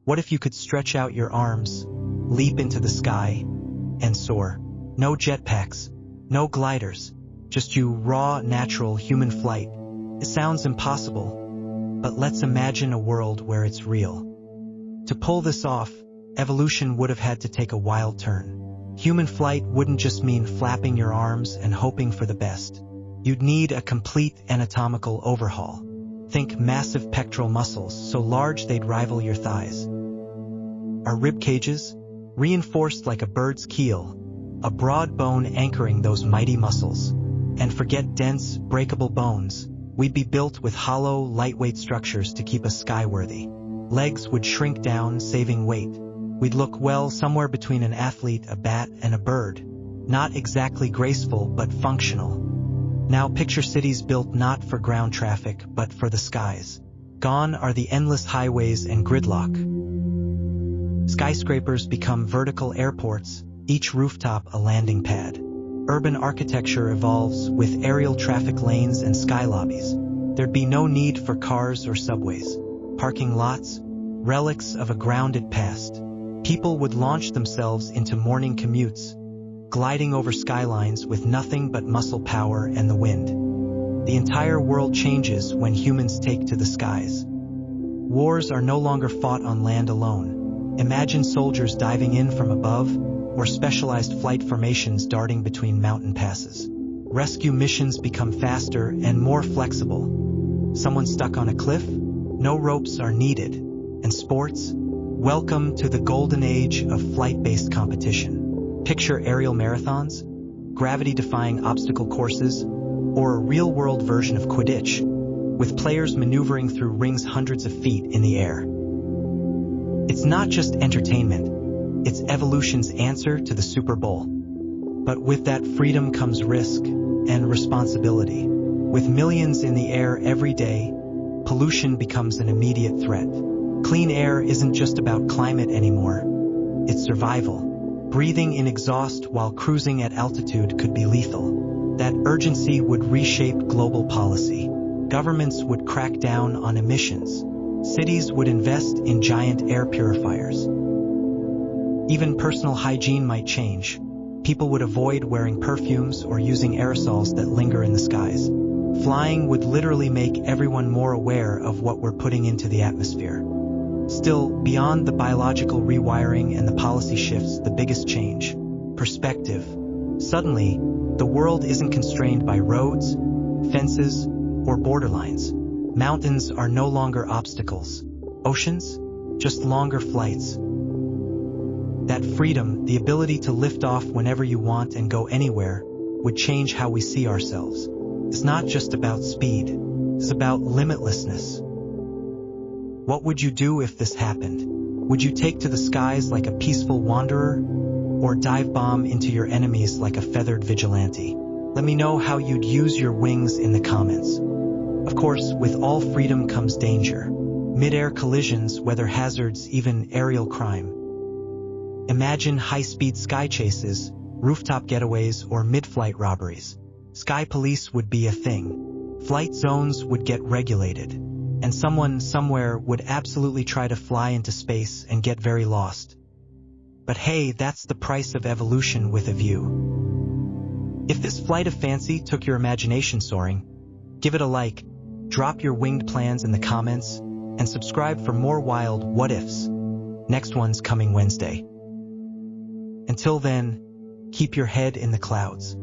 What if you could stretch out your arms, leap into the sky, and soar? No jetpacks, no gliders, just you raw, natural human flight. It sounds impossible, but let's imagine a world where it's real. To pull this off, evolution would have had to take a wild turn. Human flight wouldn't just mean flapping your arms and hoping for the best. You'd need a complete anatomical overhaul. Think massive pectoral muscles, so large they'd rival your thighs. Our rib cages, reinforced like a bird's keel, a broad bone anchoring those mighty muscles. And forget dense, breakable bones. We'd be built with hollow, lightweight structures to keep us skyworthy. Legs would shrink down, saving weight. We'd look, well, somewhere between an athlete, a bat, and a bird. Not exactly graceful, but functional. Now picture cities built not for ground traffic, but for the skies. Gone are the endless highways and gridlock. Skyscrapers become vertical airports, each rooftop a landing pad. Urban architecture evolves with aerial traffic lanes and sky lobbies. There'd be no need for cars or subways. Parking lots, relics of a grounded past. People would launch themselves into morning commutes, gliding over skylines with nothing but muscle power and the wind. The entire world changes when humans take to the skies. Wars are no longer fought on land alone. Imagine soldiers diving in from above, or specialized flight formations darting between mountain passes. Rescue missions become faster and more flexible. Someone stuck on a cliff? No ropes are needed. And sports? Welcome to the golden age of flight-based competition. Picture aerial marathons, gravity-defying obstacle courses, or a real-world version of Quidditch, with players maneuvering through rings hundreds of feet in the air. It's not just entertainment, it's evolution's answer to the Super Bowl. But with that freedom comes risk and responsibility. With millions in the air every day, pollution becomes an immediate threat. Clean air isn't just about climate anymore, it's survival. Breathing in exhaust while cruising at altitude could be lethal. That urgency would reshape global policy. Governments would crack down on emissions. Cities would invest in giant air purifiers. Even personal hygiene might change. People would avoid wearing perfumes or using aerosols that linger in the skies. Flying would literally make everyone more aware of what we're putting into the atmosphere. Still, beyond the biological rewiring and the policy shifts, the biggest change: perspective. Suddenly, the world isn't constrained by roads, fences, or borderlines. Mountains are no longer obstacles. Oceans? Just longer flights. That freedom, the ability to lift off whenever you want and go anywhere, would change how we see ourselves. It's not just about speed, it's about limitlessness. What would you do if this happened? Would you take to the skies like a peaceful wanderer, or dive bomb into your enemies like a feathered vigilante? Let me know how you'd use your wings in the comments. Of course, with all freedom comes danger. Mid-air collisions, weather hazards, even aerial crime. Imagine high-speed sky chases, rooftop getaways, or mid-flight robberies. Sky police would be a thing. Flight zones would get regulated. And someone somewhere would absolutely try to fly into space and get very lost. But hey, that's the price of evolution with a view. If this flight of fancy took your imagination soaring, give it a like, drop your winged plans in the comments, and subscribe for more wild what-ifs. Next one's coming Wednesday. Until then, keep your head in the clouds.